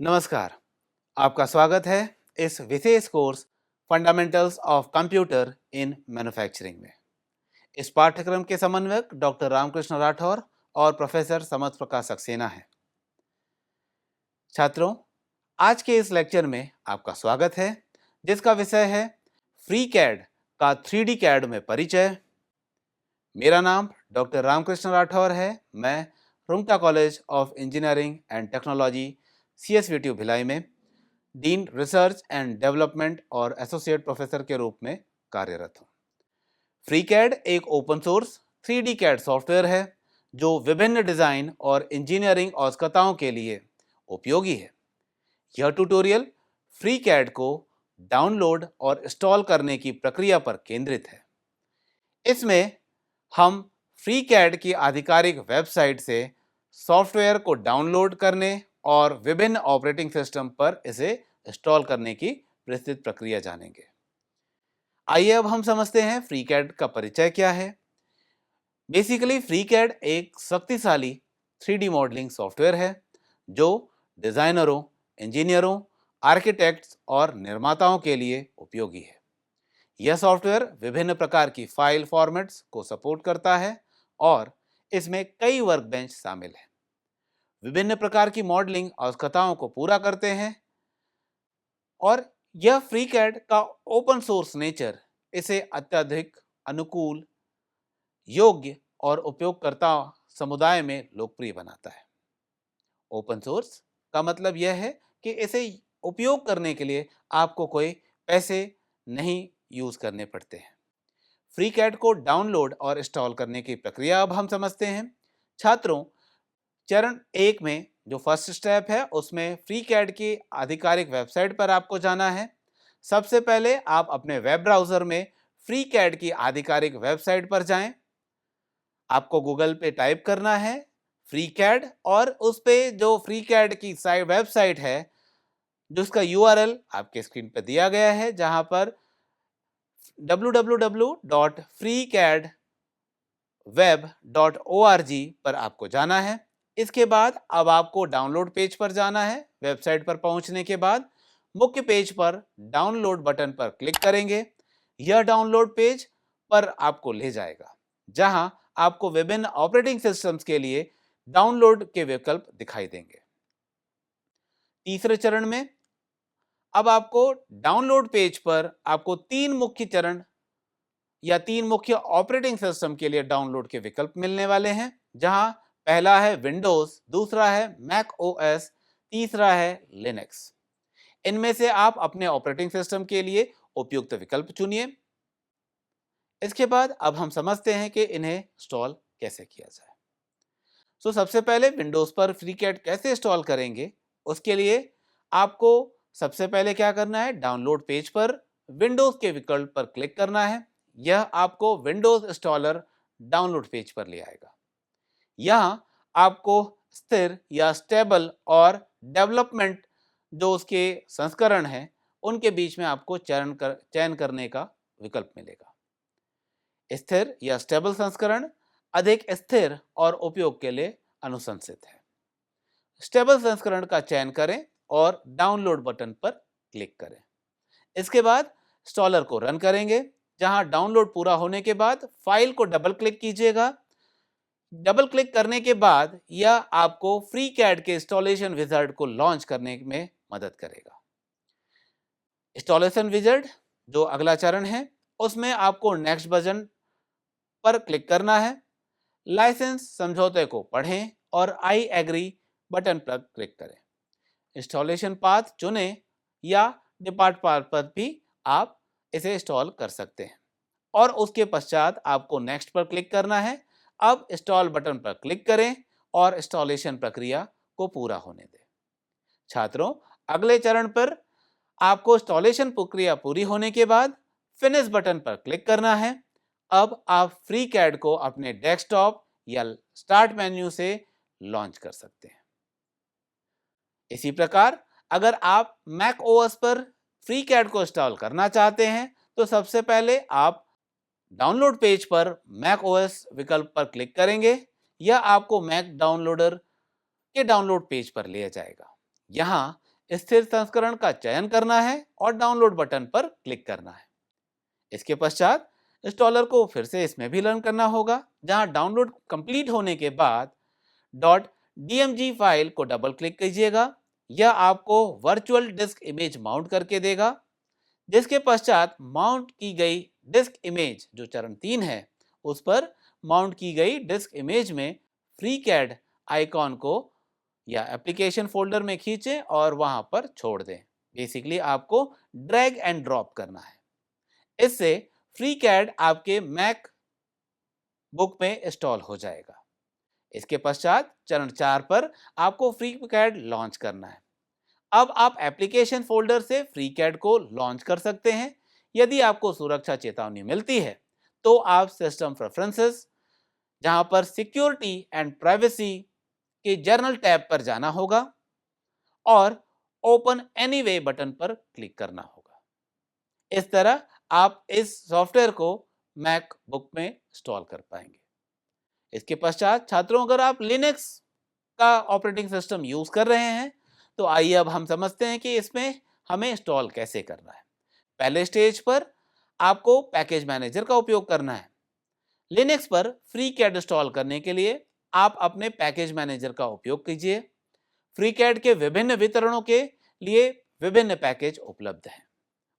नमस्कार, आपका स्वागत है इस विशेष course fundamentals of computer in manufacturing में। इस पाठ्यक्रम के समन्वयक डॉक्टर रामकृष्ण राठौर और प्रोफेसर समर्थ प्रकाश सक्सेना हैं। छात्रों, आज के इस लेक्चर में आपका स्वागत है, जिसका विषय है फ्रीकैड का 3D कैड में परिचय। मेरा नाम डॉक्टर रामकृष्ण राठौर है। मैं Rungta college of engineering and technology CSVTU Bhilai में डीन रिसर्च एंड डेवलपमेंट और एसोसिएट प्रोफेसर के रूप में कार्यरत हूँ। फ्रीकैड एक open source 3D CAD software है जो विभिन्न डिज़ाइन और इंजीनियरिंग आवश्यकताओं के लिए उपयोगी है। यह ट्यूटोरियल फ्रीकैड को डाउनलोड और इंस्टॉल करने की प्रक्रिया पर केंद्रित है। इसमें हम फ्रीकैड की आधिकारिक वेबसाइट से सॉफ्टवेयर को डाउनलोड करने और विभिन्न ऑपरेटिंग सिस्टम पर इसे इंस्टॉल करने की विस्तृत प्रक्रिया जानेंगे। आइए अब हम समझते हैं फ्रीकैड का परिचय क्या है। बेसिकली फ्रीकैड एक शक्तिशाली 3D मॉडलिंग सॉफ्टवेयर है जो डिजाइनरों, इंजीनियरों, आर्किटेक्ट्स और निर्माताओं के लिए उपयोगी है। यह सॉफ्टवेयर विभिन्न प्रकार की फाइल फॉर्मेट्स को सपोर्ट करता है और इसमें कई वर्कबेंच शामिल हैं। विभिन्न प्रकार की मॉडलिंग आवश्यकताओं को पूरा करते हैं और यह फ्रीकैड का ओपन सोर्स नेचर इसे अत्यधिक अनुकूल, योग्य और उपयोगकर्ता समुदाय में लोकप्रिय बनाता है। ओपन सोर्स का मतलब यह है कि इसे उपयोग करने के लिए आपको कोई पैसे नहीं यूज करने पड़ते हैं। फ्रीकैड को डाउनलोड और इंस्टॉल करने की प्रक्रिया अब हम समझते हैं। छात्रों, चरण 1 में जो फर्स्ट स्टेप है उसमें फ्रीकैड की आधिकारिक वेबसाइट पर आपको जाना है। सबसे पहले आप अपने वेब ब्राउजर में फ्रीकैड की आधिकारिक वेबसाइट पर जाएं। आपको गूगल पे टाइप करना है फ्रीकैड और उस पे जो फ्रीकैड की वेबसाइट है जिसका URL आपके स्क्रीन पर दिया गया है, जहां पर www.freecadweb.org पर आपको जाना है। इसके बाद अब आपको डाउनलोड पेज पर जाना है। वेबसाइट पर पहुंचने के बाद मुख्य पेज पर डाउनलोड बटन पर क्लिक करेंगे। यह डाउनलोड पेज पर आपको ले जाएगा जहां आपको विभिन्न ऑपरेटिंग सिस्टम्स के लिए डाउनलोड के विकल्प दिखाई देंगे। तीसरे चरण में अब आपको डाउनलोड पेज पर आपको 3 मुख्य चरण या 3 मुख्य ऑपरेटिंग सिस्टम के लिए डाउनलोड के विकल्प मिलने वाले हैं, जहां पहला है विंडोज, दूसरा है मैक OS, तीसरा है लिनक्स। इनमें से आप अपने ऑपरेटिंग सिस्टम के लिए उपयुक्त विकल्प चुनिए। इसके बाद अब हम समझते हैं कि इन्हें इंस्टॉल कैसे किया जाए। सबसे पहले विंडोज पर फ्रीकैड कैसे इंस्टॉल करेंगे, उसके लिए आपको सबसे पहले क्या करना है, डाउनलोड पेज पर विंडोज के विकल्प पर क्लिक करना है। यह आपको विंडोज इंस्टॉलर डाउनलोड पेज पर ले आएगा। यहां आपको स्थिर या स्टेबल और डेवलपमेंट जो उसके संस्करण हैं उनके बीच में आपको चयन करने का विकल्प मिलेगा। स्थिर या स्टेबल संस्करण अधिक स्थिर और उपयोग के लिए अनुशंसित है। स्टेबल संस्करण का चयन करें और डाउनलोड बटन पर क्लिक करें। इसके बाद इंस्टॉलर को रन करेंगे, जहां डाउनलोड पूरा होने के बाद फाइल को डबल क्लिक कीजिएगा। डबल क्लिक करने के बाद यह आपको फ्रीकैड के इंस्टॉलेशन विजार्ड को लॉन्च करने में मदद करेगा। इंस्टॉलेशन विजार्ड जो अगला चरण है उसमें आपको नेक्स्ट बटन पर क्लिक करना है। लाइसेंस समझौते को पढ़ें और आई एग्री बटन पर क्लिक करें। इंस्टॉलेशन पाथ चुनें या डिपार्ट पाथ पर भी आप इसे इंस्टॉल कर सकते हैं और उसके पश्चात आपको नेक्स्ट पर क्लिक करना है। अब इंस्टॉल बटन पर क्लिक करें और इंस्टॉलेशन प्रक्रिया को पूरा होने दें। छात्रों, अगले चरण पर आपको इंस्टॉलेशन प्रक्रिया पूरी होने के बाद फिनिश बटन पर क्लिक करना है। अब आप फ्रीकैड को अपने डेस्कटॉप या स्टार्ट मेन्यू से लॉन्च कर सकते हैं। इसी प्रकार अगर आप मैक OS पर फ्रीकैड को इंस्टॉल करना चाहते हैं तो सबसे पहले आप डाउनलोड पेज पर मैक OS विकल्प पर क्लिक करेंगे। यह आपको मैक डाउनलोडर के डाउनलोड पेज पर ले जाएगा। यहाँ स्थिर संस्करण का चयन करना है और डाउनलोड बटन पर क्लिक करना है। इसके पश्चात इंस्टॉलर को फिर से इसमें भी रन करना होगा, जहां डाउनलोड कंप्लीट होने के बाद .dmg फाइल को डबल क्लिक कीजिएगा। यह आपको वर्चुअल डिस्क इमेज माउंट करके देगा, जिसके पश्चात माउंट की गई डिस्क इमेज जो चरण 3 है, उस पर माउंट की गई डिस्क इमेज में FreeCAD आइकॉन को या एप्लीकेशन फोल्डर में खींचें और वहां पर छोड़ दें। बेसिकली आपको ड्रैग एंड ड्रॉप करना है। इससे FreeCAD आपके मैक बुक में इंस्टॉल हो जाएगा। इसके पश्चात चरण 4 पर आपको FreeCAD लॉन्च करना है। अब आप एप्लीकेशन फोल्डर से FreeCAD को लॉन्च कर सकते हैं। यदि आपको सुरक्षा चेतावनी मिलती है तो आप सिस्टम प्रेफरेंसेस, जहां पर सिक्योरिटी एंड प्राइवेसी के जर्नल टैब पर जाना होगा और ओपन एनीवे बटन पर क्लिक करना होगा। इस तरह आप इस सॉफ्टवेयर को मैक बुक में इंस्टॉल कर पाएंगे। इसके पश्चात छात्रों, अगर आप लिनक्स का ऑपरेटिंग सिस्टम यूज कर रहे हैं तो आइए अब हम समझते हैं कि इसमें हमें इंस्टॉल कैसे करना है। पहले स्टेज पर आपको पैकेज मैनेजर का उपयोग करना है। लिनक्स पर FreeCAD इंस्टॉल करने के लिए आप अपने पैकेज मैनेजर का उपयोग कीजिए। FreeCAD के विभिन्न वितरणों के लिए विभिन्न पैकेज उपलब्ध हैं।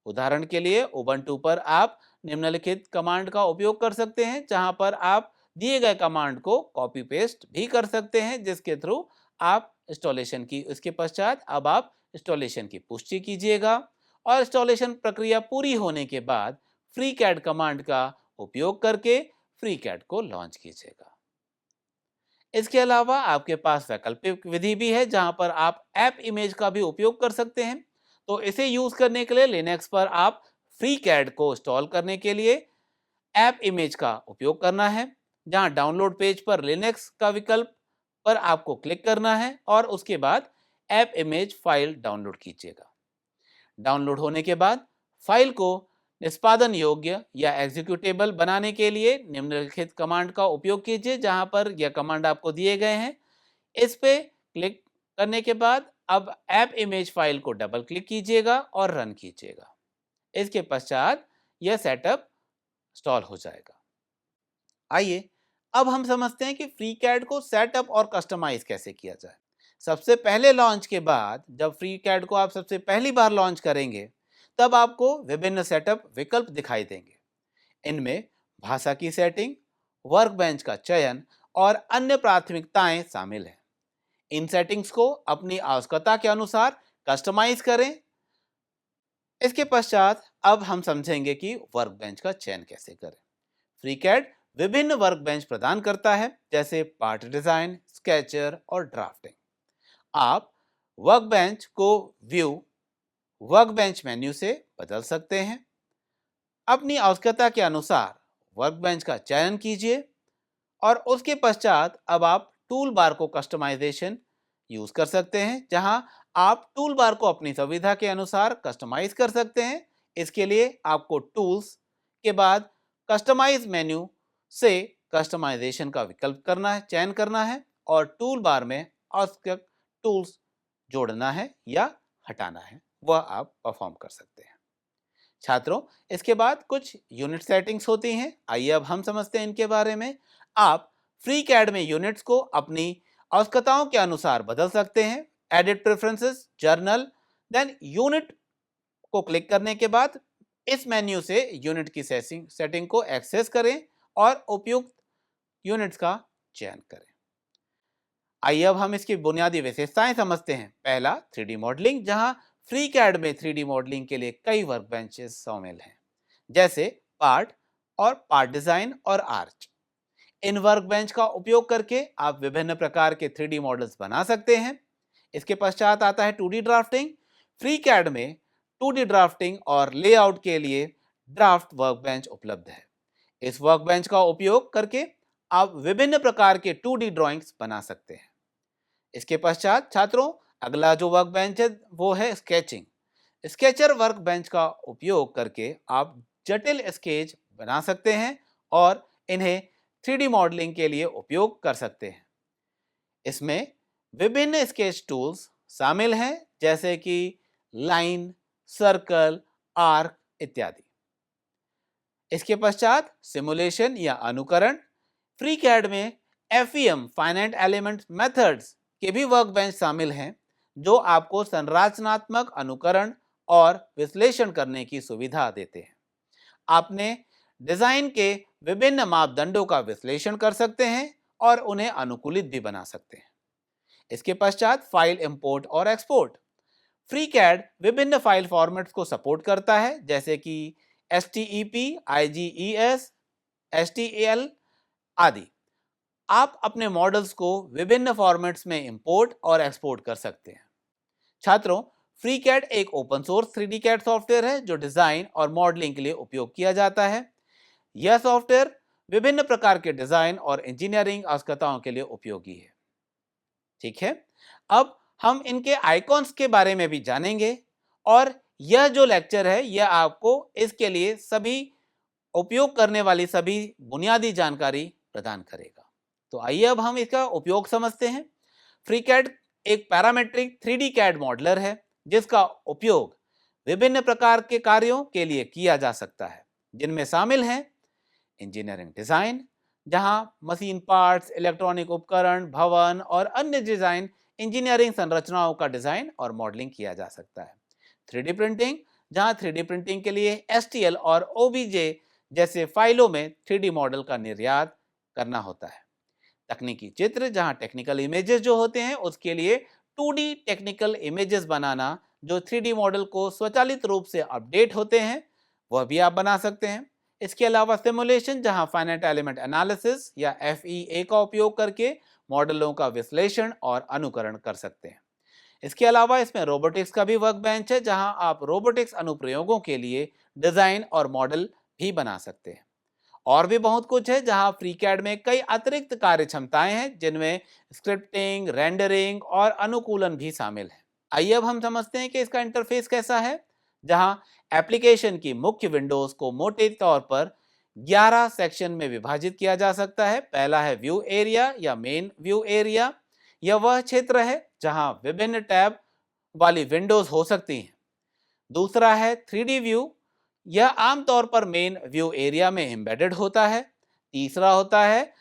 उदाहरण के लिए उबंटू पर आप निम्नलिखित कमांड का उपयोग कर सकते हैं, जहां पर आप दिए गए कमांड को कॉपी पेस्ट भी कर सकते हैं, जिसके थ्रू आप इंस्टॉलेशन की, इसके पश्चात अब आप इंस्टॉलेशन की पुष्टि कीजिएगा और इंस्टॉलेशन प्रक्रिया पूरी होने के बाद FreeCAD कमांड का उपयोग करके FreeCAD को लॉन्च कीजिएगा। इसके अलावा आपके पास वैकल्पिक विधि भी है, जहां पर आप ऐप इमेज का भी उपयोग कर सकते हैं। तो इसे यूज करने के लिए लिनक्स पर आप FreeCAD को इंस्टॉल करने के लिए ऐप इमेज का उपयोग करना है, जहां डाउनलोड पेज पर लिनक्स का विकल्प पर आपको क्लिक करना है और उसके बाद ऐप इमेज फाइल डाउनलोड कीजिएगा। डाउनलोड होने के बाद फाइल को निष्पादन योग्य या एग्जीक्यूटेबल बनाने के लिए निम्नलिखित कमांड का उपयोग कीजिए, जहां पर यह कमांड आपको दिए गए हैं। इस पे क्लिक करने के बाद अब ऐप इमेज फाइल को डबल क्लिक कीजिएगा और रन कीजिएगा। इसके पश्चात यह सेटअप इंस्टॉल हो जाएगा। आइए अब हम समझते हैं कि FreeCAD को सेटअप और कस्टमाइज कैसे किया जाए। सबसे पहले लॉन्च के बाद जब FreeCAD को आप सबसे पहली बार लॉन्च करेंगे, तब आपको विभिन्न सेटअप विकल्प दिखाई देंगे। इनमें भाषा की सेटिंग, वर्कबेंच का चयन और अन्य प्राथमिकताएं शामिल हैं। इन सेटिंग्स को अपनी आवश्यकता के अनुसार कस्टमाइज करें। इसके पश्चात अब हम समझेंगे कि वर्कबेंच का चयन कैसे करें। FreeCAD विभिन्न वर्कबेंच प्रदान करता है, जैसे पार्ट डिजाइन, स्केचर और ड्राफ्टिंग। आप वर्कबेंच को व्यू वर्कबेंच मेन्यू से बदल सकते हैं। अपनी आवश्यकता के अनुसार वर्कबेंच का चयन कीजिए और उसके पश्चात अब आप टूल बार को कस्टमाइजेशन यूज कर सकते हैं, जहां आप टूल बार को अपनी सुविधा के अनुसार कस्टमाइज कर सकते हैं। इसके लिए आपको टूल्स के बाद कस्टमाइज मेन्यू से कस्टमाइजेशन का विकल्प चयन करना है और टूल बार में आवश्यक टूल्स जोड़ना है या हटाना है, वह आप परफॉर्म कर सकते हैं। छात्रों, इसके बाद कुछ यूनिट सेटिंग्स होती हैं। आइए अब हम समझते हैं इनके बारे में। आप FreeCAD में यूनिट्स को अपनी आवश्यकताओं के अनुसार बदल सकते हैं। Edit preferences, journal, then unit को क्लिक करने के बाद इस मेन्यू से यूनिट की सेटिंग को एक्सेस करें और उपयुक्त यूनिट्स का चयन करें। आइए अब हम इसकी बुनियादी विशेषताएं समझते हैं। पहला, 3D मॉडलिंग, जहां FreeCAD में 3D मॉडलिंग के लिए कई वर्कबेंचेस शामिल हैं, जैसे पार्ट और पार्ट डिजाइन और आर्च। इन वर्कबेंच का उपयोग करके आप विभिन्न प्रकार के 3D मॉडल्स बना सकते हैं। इसके पश्चात आता है 2D ड्राफ्टिंग। FreeCAD में 2D ड्राफ्टिंग और लेआउट के लिए ड्राफ्ट वर्कबेंच उपलब्ध है। इस वर्कबेंच का उपयोग करके आप विभिन्न प्रकार के 2D ड्राइंग्स बना सकते हैं। इसके पश्चात छात्रों, अगला जो वर्कबेंच है वो है स्केचिंग। स्केचर वर्कबेंच का उपयोग करके आप जटिल स्केच बना सकते हैं और इन्हें 3D मॉडलिंग के लिए उपयोग कर सकते हैं। इसमें विभिन्न स्केच टूल्स शामिल हैं, जैसे कि लाइन, सर्कल, आर्क इत्यादि। इसके पश्चात सिमुलेशन या अनुकरण। फ्रीकैड में FEM फाइनाइट एलिमेंट मेथड्स के भी वर्कबेंच शामिल हैं, जो आपको संरचनात्मक अनुकरण और विश्लेषण करने की सुविधा देते हैं। आपने डिजाइन के विभिन्न मापदंडों का विश्लेषण कर सकते हैं और उन्हें अनुकूलित भी बना सकते हैं। इसके पश्चात फाइल इंपोर्ट और एक्सपोर्ट। फ्रीकैड विभिन्न फाइल फॉर्मेट्स को सपोर्ट करता है, जैसे कि HTEP, IGES, HTML आदि। आप अपने मॉडल्स को विभिन्न फॉर्मेट्स में इंपोर्ट और एक्सपोर्ट कर सकते हैं। छात्रों, फ्रीकैड एक open source 3D CAD software है जो डिजाइन और मॉडलिंग के लिए उपयोग किया जाता है। यह सॉफ्टवेयर विभिन्न प्रकार के डिजाइन और इंजीनियरिंग आवश्यकताओं के लिए उपयोगी है। ठीक है, अब हम इनके आइकॉन्स के बारे में भी जानेंगे और यह जो लेक्चर है यह आपको इसके लिए सभी उपयोग करने वाली सभी बुनियादी जानकारी प्रदान करेगा। तो आइए अब हम इसका उपयोग समझते हैं। फ्रीकैड एक पैरामेट्रिक 3D कैड मॉडलर है जिसका उपयोग विभिन्न प्रकार के कार्यों के लिए किया जा सकता है, जिनमें शामिल हैं इंजीनियरिंग डिजाइन, जहां मशीन पार्ट्स, इलेक्ट्रॉनिक उपकरण, भवन और अन्य डिजाइन इंजीनियरिंग संरचनाओं का डिजाइन और मॉडलिंग किया जा सकता है। 3D प्रिंटिंग, जहां 3D प्रिंटिंग के लिए STL और OBJ जैसे फाइलों में 3D मॉडल का निर्यात करना होता है। तकनीकी चित्र, जहां टेक्निकल इमेजेस जो होते हैं उसके लिए 2D टेक्निकल इमेजेस बनाना, जो 3D मॉडल को स्वचालित रूप से अपडेट होते हैं, वह भी आप बना सकते हैं। इसके अलावा सिमुलेशन, जहां फाइनाइट एलिमेंट एनालिसिस या FEA का उपयोग करके मॉडलों का विश्लेषण और अनुकरण कर सकते हैं। इसके अलावा इसमें रोबोटिक्स का भी वर्क बेंच है, जहां आप रोबोटिक्स अनुप्रयोगों के लिए डिजाइन और मॉडल भी बना सकते हैं। और भी बहुत कुछ है, जहां फ्रीकैड में कई अतिरिक्त कार्य क्षमताएं हैं, जिनमें स्क्रिप्टिंग, रेंडरिंग और अनुकूलन भी शामिल है। आइए अब हम समझते हैं कि इसका इंटरफेस कैसा है। जहां एप्लीकेशन की मुख्य विंडोज को मोटे तौर पर 11 सेक्शन में विभाजित किया जा सकता है। पहला है व्यू एरिया या मेन व्यू एरिया। यह वह क्षेत्र है जहां विभिन्न टैब वाली विंडोज हो सकती हैं। दूसरा है 3D व्यू, यह आमतौर पर मेन व्यू एरिया में एम्बेडेड होता है। तीसरा होता है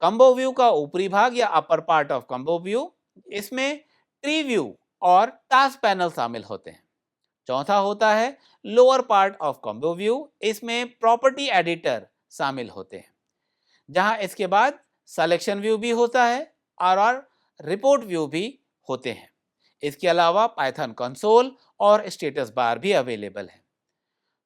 कम्बो व्यू का ऊपरी भाग या upper part of combo view, इसमें ट्री व्यू और टास्क पैनल शामिल होते हैं। चौथा होता है lower part of combo view, इसमें प्रॉपर्टी एडिटर शामिल होते हैं। जहां इसके बाद सिलेक्शन व्यू भी होता है और रिपोर्ट व्यू भी होते हैं। इसके अलावा पाइथन कंसोल और स्टेटस बार भी अवेलेबल है।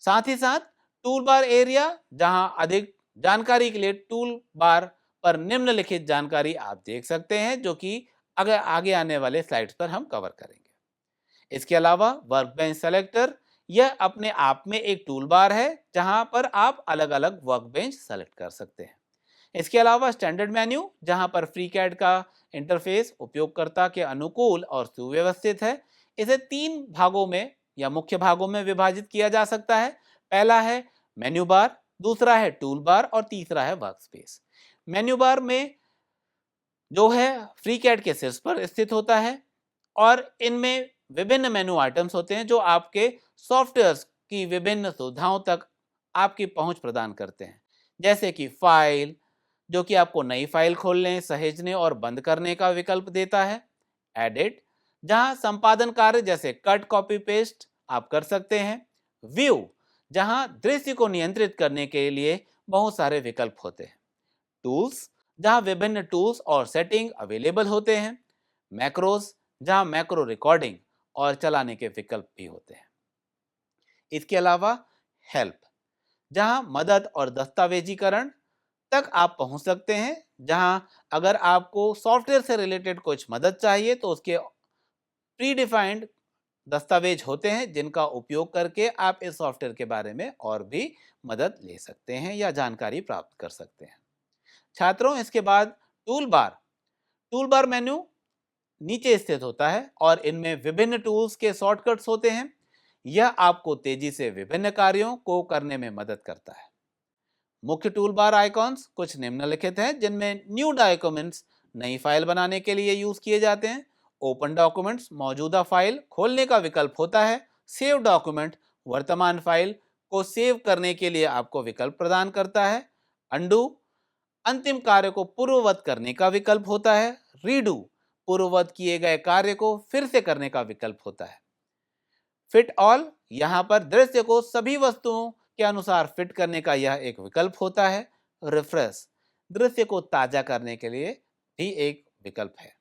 साथ ही साथ टूल बार एरिया, जहां अधिक जानकारी के लिए टूल बार पर निम्नलिखित जानकारी आप देख सकते हैं, जो कि अगर आगे आने वाले स्लाइड्स पर हम कवर करेंगे। इसके अलावा वर्कबेंच सेलेक्टर, यह अपने आप में एक टूल बार है जहां पर आप अलग अलग वर्कबेंच सेलेक्ट कर सकते हैं। इसके अलावा स्टैंडर्ड मेन्यू, जहां पर फ्रीकैड का इंटरफेस उपयोगकर्ता के अनुकूल और सुव्यवस्थित है। इसे 3 भागों में या मुख्य भागों में विभाजित किया जा सकता है। पहला है मेन्यू बार, दूसरा है टूल बार और तीसरा है वर्कस्पेस। मेन्यू बार में जो है फ्रीकैड के शीर्ष पर स्थित होता है और इनमें विभिन्न मेनू आइटम्स होते हैं जो आपके सॉफ्टवेयर की विभिन्न सुविधाओं तक आपकी पहुंच प्रदान करते हैं, जैसे कि फाइल, जो कि आपको नई फाइल खोलने, सहेजने और बंद करने का विकल्प देता है। एडिट, जहां संपादन कार्य जैसे कट, कॉपी, पेस्ट आप कर सकते हैं। व्यू, जहां दृश्य को नियंत्रित करने के लिए बहुत सारे विकल्प होते हैं। टूल्स, जहां विभिन्न टूल्स और सेटिंग अवेलेबल होते हैं। मैक्रोस, जहां मैक्रो रिकॉर्डिंग और चलाने के विकल्प भी होते हैं। इसके अलावा हेल्प, जहां मदद और दस्तावेजीकरण तक आप पहुंच सकते हैं, जहां अगर आपको सॉफ्टवेयर से रिलेटेड कुछ मदद चाहिए तो उसके प्री डिफाइंड दस्तावेज होते हैं, जिनका उपयोग करके आप इस सॉफ्टवेयर के बारे में और भी मदद ले सकते हैं या जानकारी प्राप्त कर सकते हैं। छात्रों, इसके बाद टूल बार मेन्यू नीचे स्थित होता है और इनमें विभिन्न टूल्स के शॉर्टकट्स होते हैं। यह आपको तेजी से विभिन्न कार्यों को करने में मदद करता है। मुख्य टूल बार आइकॉन्स कुछ निम्नलिखित हैं, जिनमें न्यू डॉक्यूमेंट्स नई फाइल बनाने के लिए यूज किए जाते हैं। ओपन डॉक्यूमेंट्स मौजूदा फाइल खोलने का विकल्प होता है। सेव डॉक्यूमेंट वर्तमान फाइल को सेव करने के लिए आपको विकल्प प्रदान करता है। अंडू अंतिम कार्य को पूर्ववत करने का विकल्प होता है। रीडू पूर्ववत किए गए कार्य को फिर से करने का विकल्प होता है। फिट ऑल यहां पर दृश्य को सभी वस्तुओं के अनुसार फिट करने का यह एक विकल्प होता है। रिफ्रेश दृश्य को ताजा करने के लिए भी एक विकल्प है।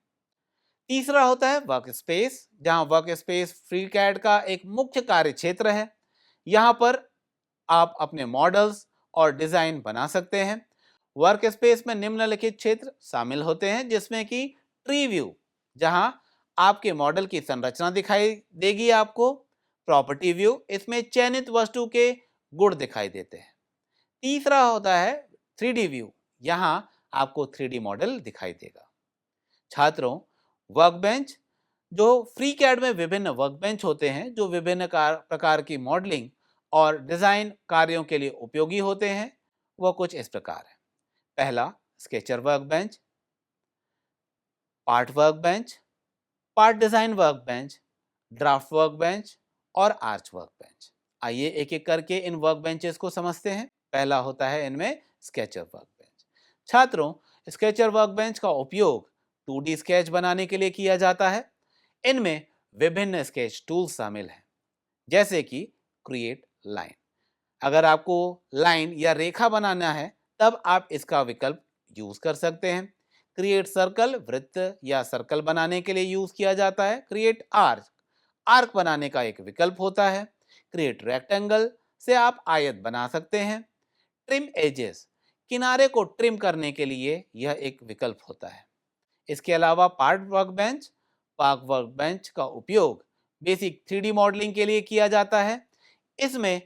तीसरा होता है वर्क स्पेस, जहां वर्क स्पेस फ्रीकैड का एक मुख्य कार्य क्षेत्र है। यहां पर आप अपने मॉडल्स और डिजाइन बना सकते हैं। वर्क स्पेस में निम्नलिखित क्षेत्र शामिल होते हैं, जिसमें कि ट्री व्यू, जहां आपके मॉडल की संरचना दिखाई देगी आपको। प्रॉपर्टी व्यू, इसमें चयनित वस्तु के गुण दिखाई देते हैं। तीसरा होता है 3D व्यू, यहां आपको 3D मॉडल दिखाई देगा। छात्रों, वर्कबेंच, जो फ्रीकैड में विभिन्न वर्कबेंच होते हैं जो विभिन्न प्रकार की मॉडलिंग और डिजाइन कार्यों के लिए उपयोगी होते हैं, वह कुछ इस प्रकार है। पहला sketcher workbench, part workbench, part design workbench, draft workbench और आर्च वर्कबेंच। आइए एक एक करके इन वर्कबेंचेस को समझते हैं। पहला होता है इनमें स्केचर वर्कबेंच। छात्रों, स्केचर वर्कबेंच का उपयोग 2D स्केच बनाने के लिए किया जाता है। इनमें विभिन्न स्केच टूल्स शामिल हैं, जैसे कि क्रिएट लाइन। अगर आपको लाइन या रेखा बनाना है तब आप इसका विकल्प यूज कर सकते हैं। क्रिएट सर्कल वृत्त या सर्कल बनाने के लिए यूज किया जाता है। क्रिएट आर्क आर्क बनाने का एक विकल्प होता है। क्रिएट रेक्टेंगल से आप आयत बना सकते हैं। ट्रिम एजेस किनारे को ट्रिम करने के लिए यह एक विकल्प होता है। इसके अलावा पार्ट वर्कबेंच का उपयोग बेसिक 3D मॉडलिंग के लिए किया जाता है। इसमें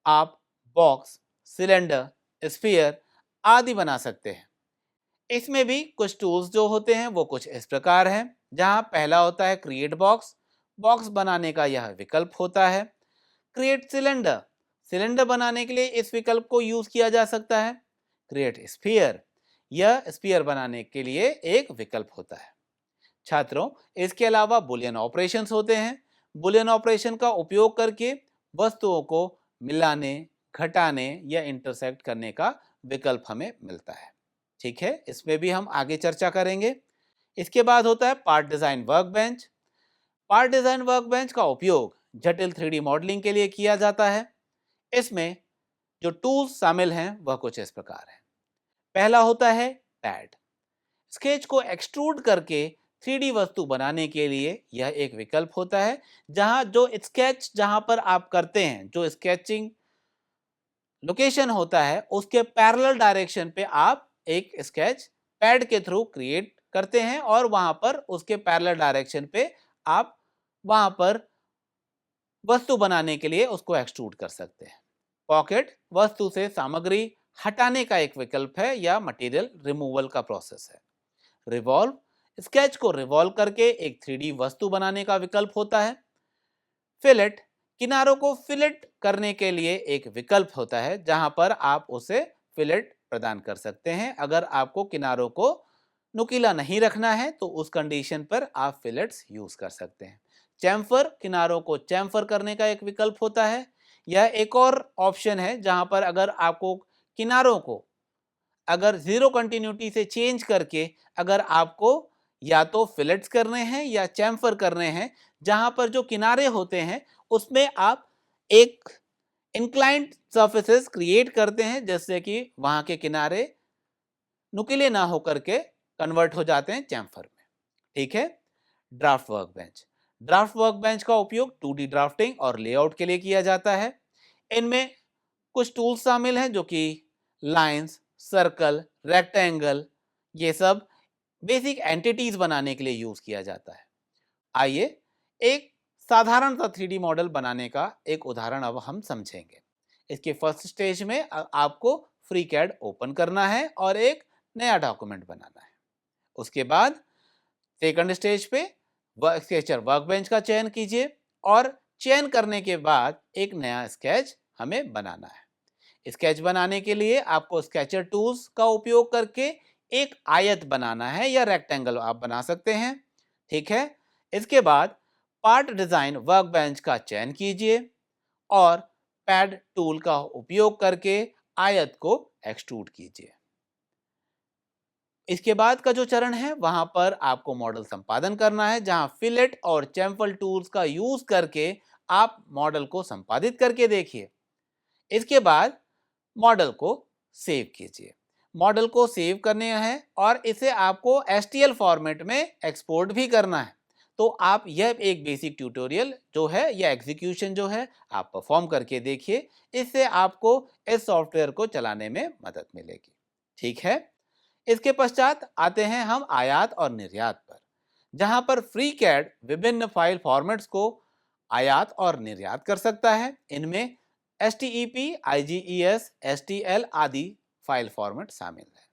आप बॉक्स, सिलेंडर, स्फीयर आदि बना सकते हैं। इसमें भी कुछ टूल्स जो होते हैं वो कुछ इस प्रकार हैं, जहां पहला होता है क्रिएट बॉक्स। बॉक्स बनाने का यह विकल्प होता है। क्रिएट सिलेंडर सिलेंडर बनाने के लिए इस विकल्प को यूज किया जा सकता है। क्रिएट स्फीयर यह स्फीयर बनाने के लिए एक विकल्प होता है। छात्रों, इसके अलावा बुलियन ऑपरेशंस होते हैं। बुलियन ऑपरेशन का उपयोग करके वस्तुओं को मिलाने, घटाने या इंटरसेक्ट करने का विकल्प हमें मिलता है। ठीक है, इसमें भी हम आगे चर्चा करेंगे। इसके बाद होता है part design workbench. Part design workbench का उपयोग जटिल 3D मॉडलिंग के लिए किया जाता है। इसमें जो टूल्स शामिल हैं वह कुछ इस प्रकार है। पहला होता है पैड। स्केच को एक्सट्रूड करके 3D वस्तु बनाने के लिए यह एक विकल्प होता है, जहां पर आप करते हैं, जो स्केचिंग लोकेशन होता है उसके पैरेलल डायरेक्शन पे आप एक स्केच पैड के थ्रू क्रिएट करते हैं और वहां पर उसके पैरेलल डायरेक्शन पे आप वहां पर वस्तु बनाने के लिए उसको एक्सट्रूड कर सकते हैं। पॉकेट वस्तु से सामग्री हटाने का एक विकल्प है या मटेरियल रिमूवल का प्रोसेस है। रिवॉल्व स्केच को रिवॉल्व करके एक 3D वस्तु बनाने का विकल्प होता है। फिलेट किनारों को फिलेट करने के लिए एक विकल्प होता है, जहां पर आप उसे फिलेट प्रदान कर सकते हैं। अगर आपको किनारों को नुकीला नहीं रखना है तो उस कंडीशन पर आप फिलेट्स यूज कर सकते हैं। चैम्फर किनारों को चैम्फर करने का एक विकल्प होता है। यह एक और ऑप्शन है जहां पर अगर आपको किनारों को अगर जीरो कंटिन्यूटी से चेंज करके अगर आपको या तो फिलेट्स करने हैं या चैम्फर करने हैं, जहां पर जो किनारे होते हैं उसमें आप एक इंक्लाइंड सर्फेसेस क्रिएट करते हैं, जिससे कि वहां के किनारे नुकीले ना होकर के कन्वर्ट हो जाते हैं चैम्फर में। ठीक है। ड्राफ्ट वर्कबेंच का उपयोग 2D ड्राफ्टिंग और लेआउट के लिए किया जाता है। इनमें कुछ टूल्स शामिल हैं, जो कि लाइंस, सर्कल, रेक्टेंगल, ये सब बेसिक एंटिटीज बनाने के लिए यूज किया जाता है। आइए एक साधारण सा 3D मॉडल बनाने का एक उदाहरण अब हम समझेंगे। इसके फर्स्ट स्टेज में आपको फ्रीकैड ओपन करना है और एक नया डॉक्यूमेंट बनाना है। उसके बाद सेकंड स्टेज पे स्केचर वर्कबेंच का चयन कीजिए और चयन करने के बाद एक नया स्केच हमें बनाना है। स्केच बनाने के लिए आपको स्केचर टूल्स का उपयोग करके एक आयत बनाना है या रेक्टेंगल आप बना सकते हैं। ठीक है। इसके बाद पार्ट डिजाइन वर्कबेंच का चयन कीजिए और पैड टूल का उपयोग करके आयत को एक्सट्रूड कीजिए। इसके बाद का जो चरण है वहां पर आपको मॉडल संपादन करना है, जहां फिलेट और चैम्फल टूल्स का यूज करके आप मॉडल को संपादित करके देखिए। इसके बाद मॉडल को सेव कीजिए। मॉडल को सेव करने हैं और इसे आपको STL फॉर्मेट में एक्सपोर्ट भी करना है। तो आप यह एक बेसिक ट्यूटोरियल जो है या एग्जीक्यूशन जो है आप परफॉर्म करके देखिए। इससे आपको इस सॉफ्टवेयर को चलाने में मदद मिलेगी। ठीक है, इसके पश्चात आते हैं हम आयात और निर्यात पर, जहां पर फ्रीकैड विभिन्न फाइल फॉर्मेट्स को आयात और निर्यात कर सकता है। इनमें STEP, IGES, STL आदि फाइल फॉर्मेट शामिल है।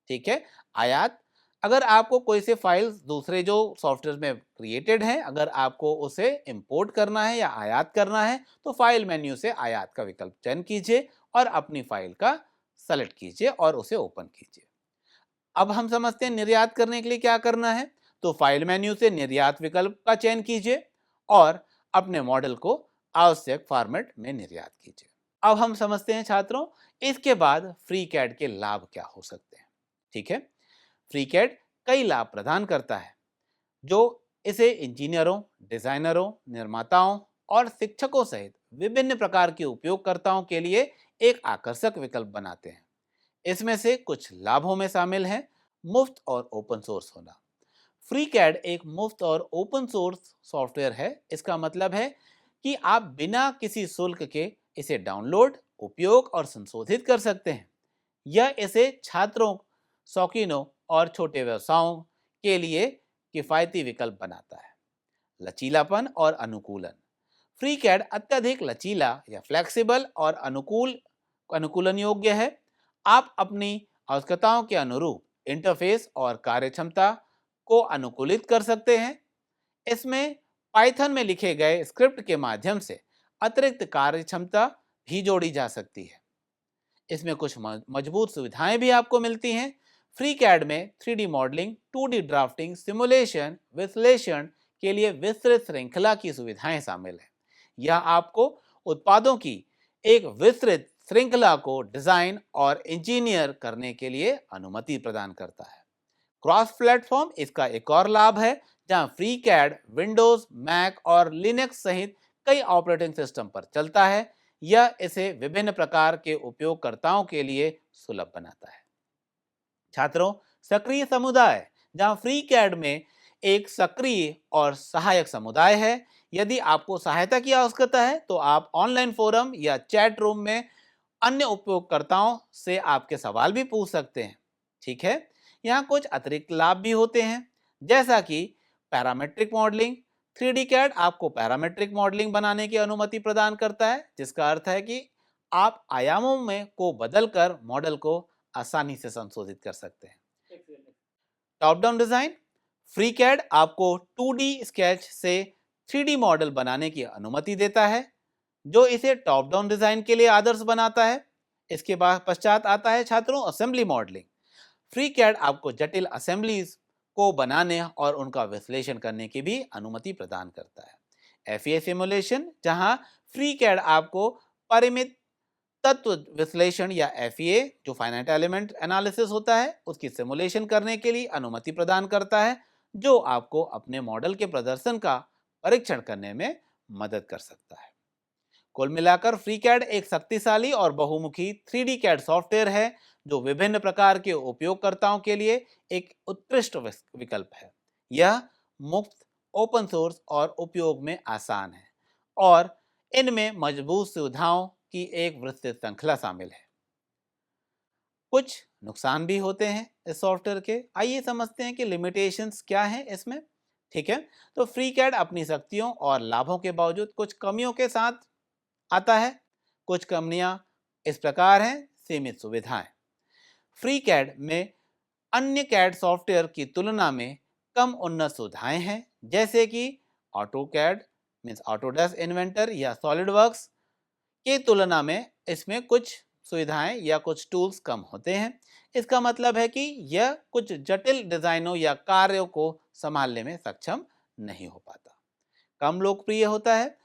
ठीक है, आयात, अगर आपको कोई से फाइल्स दूसरे जो सॉफ्टवेयर में क्रिएटेड हैं, अगर आपको उसे इंपोर्ट करना है या आयात करना है तो फाइल मेन्यू से आयात का विकल्प चयन कीजिए और अपनी फाइल का सेलेक्ट कीजिए और उसे ओपन कीजिए। अब हम समझते हैं निर्यात करने के लिए क्या करना है। तो फाइल मेन्यू से निर्यात विकल्प का चयन कीजिए और अपने मॉडल को आवश्यक फॉर्मेट में निर्यात कीजिए। अब हम समझते हैं छात्रों, इसके बाद फ्रीकैड के लाभ क्या हो सकते हैं। ठीक है, फ्रीकैड कई लाभ प्रदान करता है जो इसे इंजीनियरों, डिजाइनरों, निर्माताओं और शिक्षकों सहित विभिन्न प्रकार के उपयोगकर्ताओं के लिए एक आकर्षक विकल्प बनाते हैं। इसमें से कुछ लाभों में शामिल हैं मुफ्त और ओपन सोर्स होना। फ्रीकैड एक मुफ्त और ओपन सोर्स सॉफ्टवेयर है। इसका मतलब है कि आप बिना किसी शुल्क के इसे डाउनलोड, उपयोग और संशोधित कर सकते हैं। यह इसे छात्रों, शौकीनों और छोटे व्यवसायों के लिए किफायती विकल्प बनाता है। लचीलापन और अनुकूलन, फ्रीकैड अत्यधिक लचीला या फ्लेक्सिबल और अनुकूलन योग्य है। आप अपनी आवश्यकताओं के अनुरूप इंटरफेस और कार्यक्षमता को अनुकूलित कर सकते हैं। इसमें पाइथन में लिखे गए स्क्रिप्ट के माध्यम से अतिरिक्त कार्यक्षमता भी जोड़ी जा सकती है। इसमें कुछ मजबूत सुविधाएं भी आपको मिलती हैं। फ्रीकैड में 3D modelling, 2D drafting, simulation, विश्लेषण के लिए विस्तृत श्रृंखला की सुविधाएं शामिल हैं। यह आपको उत्पादों की एक विस्तृत श्रृंखला को डिजाइन और इंजीनियर करने के लिए अनुमति प्रदान करता है। क्रॉस प्लेटफॉर्म इसका एक और लाभ है, जहां फ्रीकैड विंडोज, मैक और लिनक्स सहित कई ऑपरेटिंग सिस्टम पर चलता है। यह इसे विभिन्न प्रकार के उपयोगकर्ताओं के लिए सुलभ बनाता है। छात्रों, सक्रिय समुदाय, जहां फ्रीकैड में एक सक्रिय और सहायक समुदाय है। यदि आपको सहायता की आवश्यकता है तो आप ऑनलाइन फोरम या चैट रूम में अन्य उपयोगकर्ताओं से आपके सवाल भी पूछ सकते हैं। ठीक है, यहाँ कुछ अतिरिक्त लाभ भी होते हैं, जैसा कि पैरामेट्रिक मॉडलिंग। 3D कैड आपको पैरामेट्रिक मॉडलिंग बनाने की अनुमति प्रदान करता है, जिसका अर्थ है कि आप आयामों में को बदलकर मॉडल को आसानी से संशोधित कर सकते हैं। टॉप डाउन डिजाइन, फ्रीकैड आपको 2D स्केच से 3D मॉडल बनाने की अनुमति देता है, जो इसे टॉप डाउन डिजाइन के लिए आदर्श बनाता है। इसके बाद पश्चात आता है छात्रों असेंबली मॉडलिंग। फ्रीकैड आपको जटिल असेंबलीज को बनाने और उनका विश्लेषण करने की भी अनुमति प्रदान करता है। FEA सिमुलेशन, जहां फ्रीकैड आपको परिमित तत्व विश्लेषण या FEA जो फाइनाइट एलिमेंट एनालिसिस होता है उसकी सिमुलेशन करने के लिए अनुमति प्रदान करता है, जो आपको अपने मॉडल के प्रदर्शन का परीक्षण करने में मदद कर सकता है। कुल मिलाकर फ्रीकैड एक शक्तिशाली और बहुमुखी 3D कैड सॉफ्टवेयर है, जो विभिन्न प्रकार के उपयोगकर्ताओं के लिए एक उत्कृष्ट विकल्प है। यह मुफ्त, ओपन सोर्स और उपयोग में आसान है और इनमें मजबूत सुविधाओं की एक विस्तृत श्रृंखला शामिल है। कुछ नुकसान भी होते हैं इस सॉफ्टवेयर के। आइए समझते हैं कि लिमिटेशंस क्या हैं इसमें। ठीक है, तो फ्रीकैड अपनी शक्तियों और लाभों के बावजूद कुछ कमियों के साथ आता है। कुछ कमियां इस प्रकार हैं। सीमित सुविधाएं, फ्रीकैड में अन्य कैड सॉफ्टवेयर की तुलना में कम उन्नत सुविधाएं हैं, जैसे कि ऑटोकैड मींस ऑटोडेस्क इन्वेंटर या सॉलिडवर्क्स की तुलना में इसमें कुछ सुविधाएं या कुछ टूल्स कम होते हैं। इसका मतलब है कि यह कुछ जटिल डिजाइनों या कार्यों को संभालने में सक्षम नहीं हो पाता, कम लोकप्रिय होता है।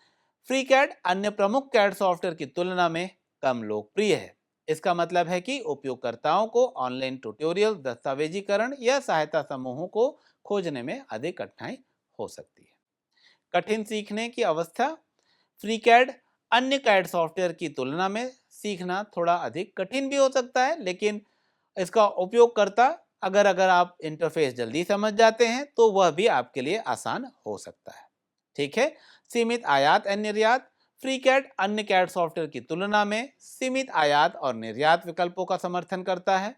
फ्रीकैड अन्य प्रमुख कैड सॉफ्टवेयर की तुलना में कम लोकप्रिय है। इसका मतलब है कि उपयोगकर्ताओं को ऑनलाइन ट्यूटोरियल, दस्तावेजीकरण या सहायता समूहों को खोजने में अधिक कठिनाई हो सकती है। कठिन सीखने की अवस्था, फ्रीकैड अन्य कैड सॉफ्टवेयर की तुलना में सीखना थोड़ा अधिक कठिन भी हो सकता है, लेकिन इसका उपयोगकर्ता अगर आप इंटरफेस जल्दी समझ जाते हैं तो वह भी आपके लिए आसान हो सकता है। ठीक है। सीमित आयात एवं निर्यात, फ्रीकैड अन्य कैड सॉफ्टवेयर की तुलना में सीमित आयात और निर्यात विकल्पों का समर्थन करता है।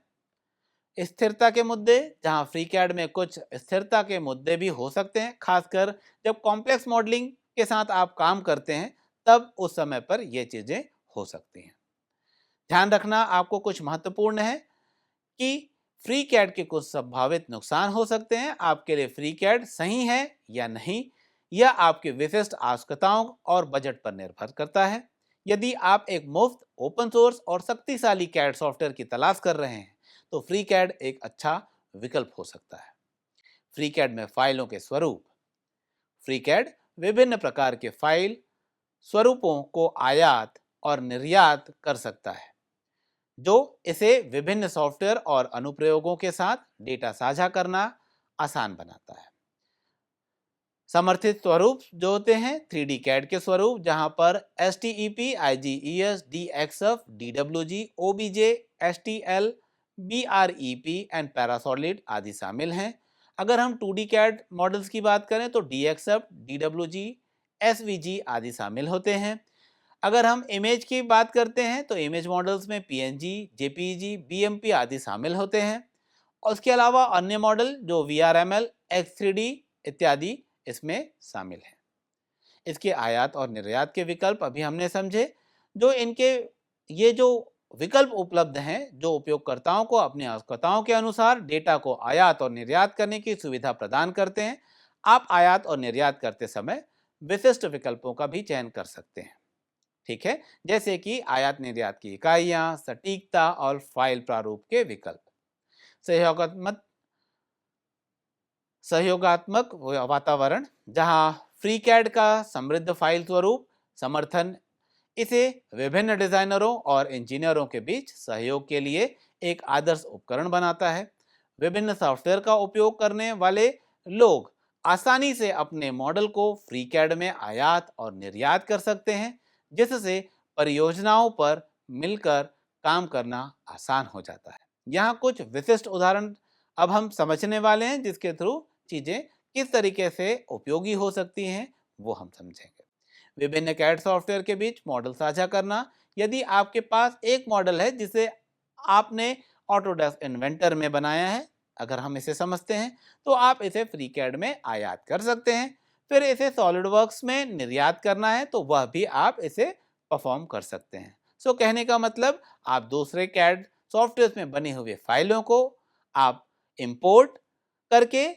स्थिरता के मुद्दे, जहां फ्रीकैड में कुछ स्थिरता के मुद्दे भी हो सकते हैं, खासकर जब कॉम्प्लेक्स मॉडलिंग के साथ आप काम करते हैं, तब उस समय पर ये चीजें हो सकती हैं। ध्यान रखना आपको कुछ महत्वपूर्ण है कि फ्रीकैड के कुछ संभावित नुकसान हो सकते हैं। आपके लिए फ्रीकैड सही है या नहीं, यह आपके विशिष्ट आवश्यकताओं और बजट पर निर्भर करता है। यदि आप एक मुफ्त, ओपन सोर्स और शक्तिशाली कैड सॉफ्टवेयर की तलाश कर रहे हैं तो फ्रीकैड एक अच्छा विकल्प हो सकता है। फ्रीकैड में फाइलों के स्वरूप, फ्रीकैड विभिन्न प्रकार के फाइल स्वरूपों को आयात और निर्यात कर सकता है, जो इसे विभिन्न सॉफ्टवेयर और अनुप्रयोगों के साथ डेटा साझा करना आसान बनाता है। समर्थित स्वरूप जो होते हैं 3D कैड के स्वरूप, जहां पर STEP, IGES, DXF, DWG, OBJ, STL, BREP and Parasolid आदि शामिल हैं। अगर हम 2D कैड मॉडल्स की बात करें तो DXF, DWG, SVG आदि शामिल होते हैं। अगर हम इमेज की बात करते हैं तो इमेज मॉडल्स में PNG, JPEG, BMP आदि शामिल होते हैं। और उसके अलावा अन्य मॉडल जो VRML, X3D इत्यादि इसमें शामिल हैं। इसके आयात और निर्यात के विकल्प अभी हमने समझे। जो इनके ये जो विकल्प उपलब्ध हैं, जो उपयोगकर्ताओं को अपनी आवश्यकताओं के अनुसार डेटा को आयात और निर्यात करने की सुविधा प्रदान करते हैं। आप आयात और निर्यात करते समय विशिष्ट विकल्पों का भी चयन कर सकते हैं। ठीक है, जैसे कि आयात निर्यात की इकाइयां, सटीकता और फाइल प्रारूप के विकल्प। सहयोगात्मक वातावरण, जहां फ्रीकैड का समृद्ध फाइल स्वरूप समर्थन इसे विभिन्न डिजाइनरों और इंजीनियरों के बीच सहयोग के लिए एक आदर्श उपकरण बनाता है। विभिन्न सॉफ्टवेयर का उपयोग करने वाले लोग आसानी से अपने मॉडल को फ्रीकैड में आयात और निर्यात कर सकते हैं, जिससे परियोजनाओं पर मिलकर काम करना आसान हो जाता है। यहाँ कुछ विशिष्ट उदाहरण अब हम समझने वाले हैं, जिसके थ्रू चीजें किस तरीके से उपयोगी हो सकती हैं वो हम समझेंगे। विभिन्न कैड सॉफ्टवेयर के बीच मॉडल साझा करना, यदि आपके पास एक मॉडल है जिसे आपने ऑटोडेस्क इन्वेंटर में बनाया है, अगर हम इसे समझते हैं, तो आप इसे फ्रीकैड में आयात कर सकते हैं। फिर इसे सॉलिडवर्क्स में निर्यात करना है तो वह भी आप इसे परफॉर्म कर सकते हैं। सो कहने का मतलब, आप दूसरे कैड सॉफ्टवेयर में बनी हुई फाइलों को आप इंपोर्ट करके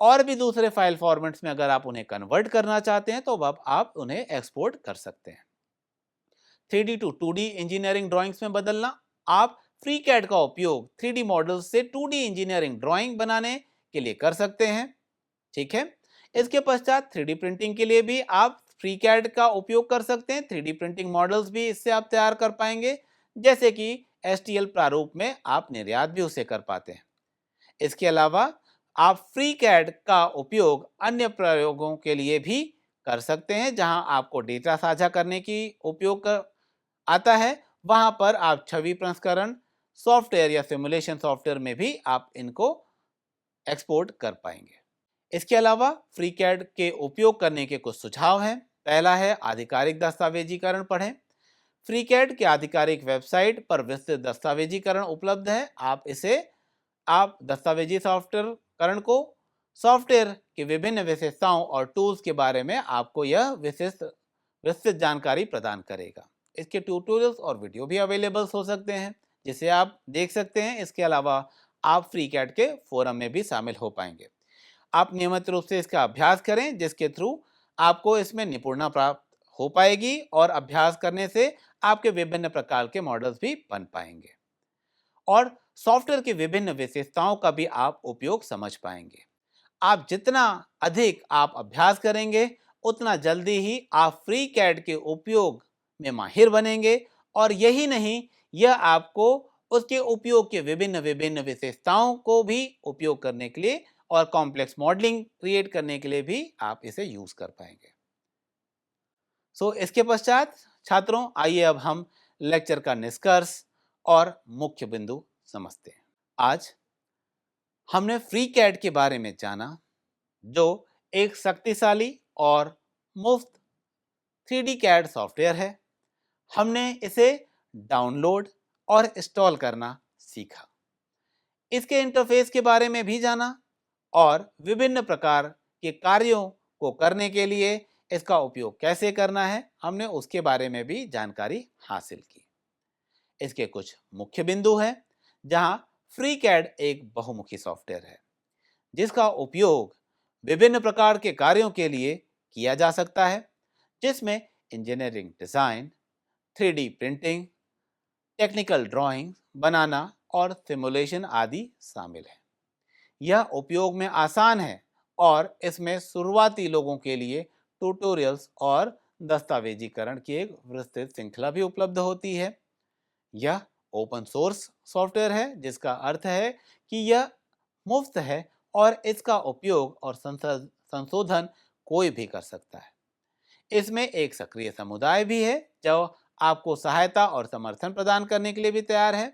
और भी दूसरे फाइल फॉर्मेट्स में अगर आप उन्हें कन्वर्ट करना चाहते हैं तो अब आप उन्हें एक्सपोर्ट कर सकते हैं। 3D to 2D engineering drawings में बदलना, आप फ्रीकैड का उपयोग 3D मॉडल्स से 2D इंजीनियरिंग ड्राइंग बनाने के लिए कर सकते हैं। ठीक है। इसके पश्चात 3D प्रिंटिंग के लिए भी आप फ्रीकैड का उपयोग कर सकते हैं। 3D प्रिंटिंग मॉडल्स भी इससे आप तैयार कर पाएंगे, जैसे कि STL प्रारूप में आप निर्यात भी उसे कर पाते हैं। इसके अलावा आप फ्रीकैड का उपयोग अन्य प्रयोगों के लिए भी कर सकते हैं, जहां आपको डेटा साझा करने की उपयोग कर आता है। वहां पर आप छवि प्रसंस्करण सॉफ्टवेयर या सिमुलेशन सॉफ्टवेयर में भी आप इनको एक्सपोर्ट कर पाएंगे। इसके अलावा फ्रीकैड के उपयोग करने के कुछ सुझाव हैं। पहला है आधिकारिक दस्तावेजीकरण पढ़ें। फ्रीकैड के आधिकारिक वेबसाइट पर विस्तृत दस्तावेजीकरण उपलब्ध है। आप दस्तावेजी सॉफ्टवेयरकरण को सॉफ्टवेयर की विभिन्न विशेषताओं और टूल्स के बारे में आपको यह विस्तृत जानकारी प्रदान करेगा। इसके ट्यूटोरियल्स और वीडियो भी अवेलेबल हो सकते हैं, जिसे आप देख सकते हैं। इसके अलावा आप फ्रीकैड के फोरम में भी शामिल हो पाएंगे। आप नियमित रूप से इसका अभ्यास करें, जिसके थ्रू आपको इसमें निपुणता प्राप्त हो पाएगी और अभ्यास करने से आपके विभिन्न प्रकार के मॉडल्स भी बन पाएंगे और सॉफ्टवेयर की विभिन्न विशेषताओं का भी आप उपयोग समझ पाएंगे। आप जितना अधिक आप अभ्यास करेंगे उतना जल्दी ही आप फ्री कैड के उपयोग में माहिर बनेंगे, और यही नहीं, यह आपको उसके उपयोग के विभिन्न विभिन्न विशेषताओं को भी उपयोग करने के लिए और कॉम्प्लेक्स मॉडलिंग क्रिएट करने के लिए भी आप इसे यूज कर पाएंगे। इसके पश्चात छात्रों, आइए अब हम लेक्चर का निष्कर्ष और मुख्य बिंदु समझते हैं। आज हमने फ्री कैड के बारे में जाना, जो एक शक्तिशाली और मुफ्त 3D कैड सॉफ्टवेयर है। हमने इसे डाउनलोड और इंस्टॉल करना सीखा, इसके इंटरफेस के बारे में भी जाना और विभिन्न प्रकार के कार्यों को करने के लिए इसका उपयोग कैसे करना है, हमने उसके बारे में भी जानकारी हासिल की। इसके कुछ मुख्य बिंदु हैं जहां फ्री कैड एक बहुमुखी सॉफ्टवेयर है जिसका उपयोग विभिन्न प्रकार के कार्यों के लिए किया जा सकता है, जिसमें engineering design, 3D printing, technical drawing बनाना और सिमुलेशन आदि शामिल है। यह उपयोग में आसान है और इसमें शुरुआती लोगों के लिए ट्यूटोरियल्स और दस्तावेजीकरण की एक विस्तृत श्रृंखला भी उपलब्ध होती है। यह ओपन सोर्स सॉफ्टवेयर है, जिसका अर्थ है कि यह मुफ्त है और इसका उपयोग और संशोधन कोई भी कर सकता है। इसमें एक सक्रिय समुदाय भी है जो आपको सहायता और समर्थन प्रदान करने के लिए भी तैयार है।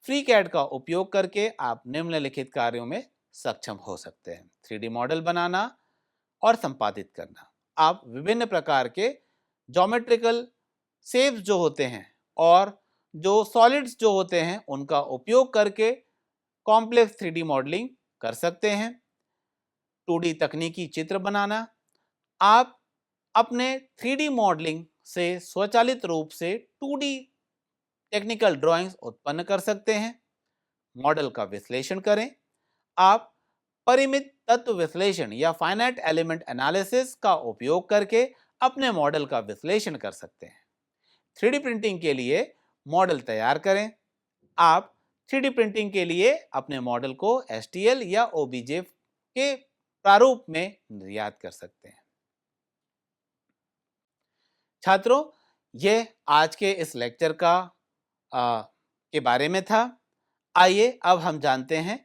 फ्री कैड का उपयोग करके आप निम्नलिखित कार्यों में सक्षम हो सकते हैं: 3D मॉडल बनाना और संपादित करना। आप विभिन्न प्रकार के ज्योमेट्रिकल शेप्स जो होते हैं और जो सॉलिड्स जो होते हैं उनका उपयोग करके कॉम्प्लेक्स 3D मॉडलिंग कर सकते हैं। 2D तकनीकी चित्र बनाना, आप अपने 3D मॉडलिंग से स्वचालित रूप से 2D टेक्निकल ड्राइंग्स उत्पन्न कर सकते हैं। मॉडल का विश्लेषण करें, आप परिमित तत्व विश्लेषण या फाइनाइट एलिमेंट एनालिसिस का उपयोग करके अपने मॉडल का विश्लेषण कर सकते हैं। 3D प्रिंटिंग के लिए मॉडल तैयार करें, आप 3D प्रिंटिंग के लिए अपने मॉडल को STL या OBJ के प्रारूप में निर्यात कर सकते हैं। छात्रों, यह आज के इस लेक्चर के बारे में था। आइए अब हम जानते हैं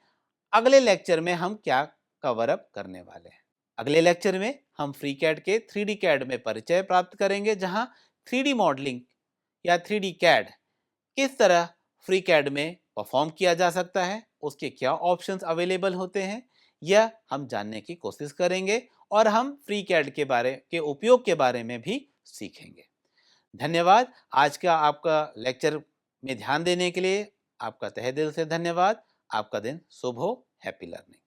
अगले लेक्चर में हम क्या कवर अप करने वाले हैं। अगले लेक्चर में हम फ्री कैड के 3D कैड में परिचय प्राप्त करेंगे, जहां 3D मॉडलिंग या 3D कैड किस तरह फ्री कैड में परफॉर्म किया जा सकता है, उसके क्या ऑप्शंस अवेलेबल होते हैं, यह हम जानने की कोशिश करेंगे और हम फ्री कैड के उपयोग के बारे में भी सीखेंगे। धन्यवाद। आज का आपका लेक्चर में ध्यान देने के लिए आपका तहे दिल से धन्यवाद। आपका दिन शुभ हो। Happy learning.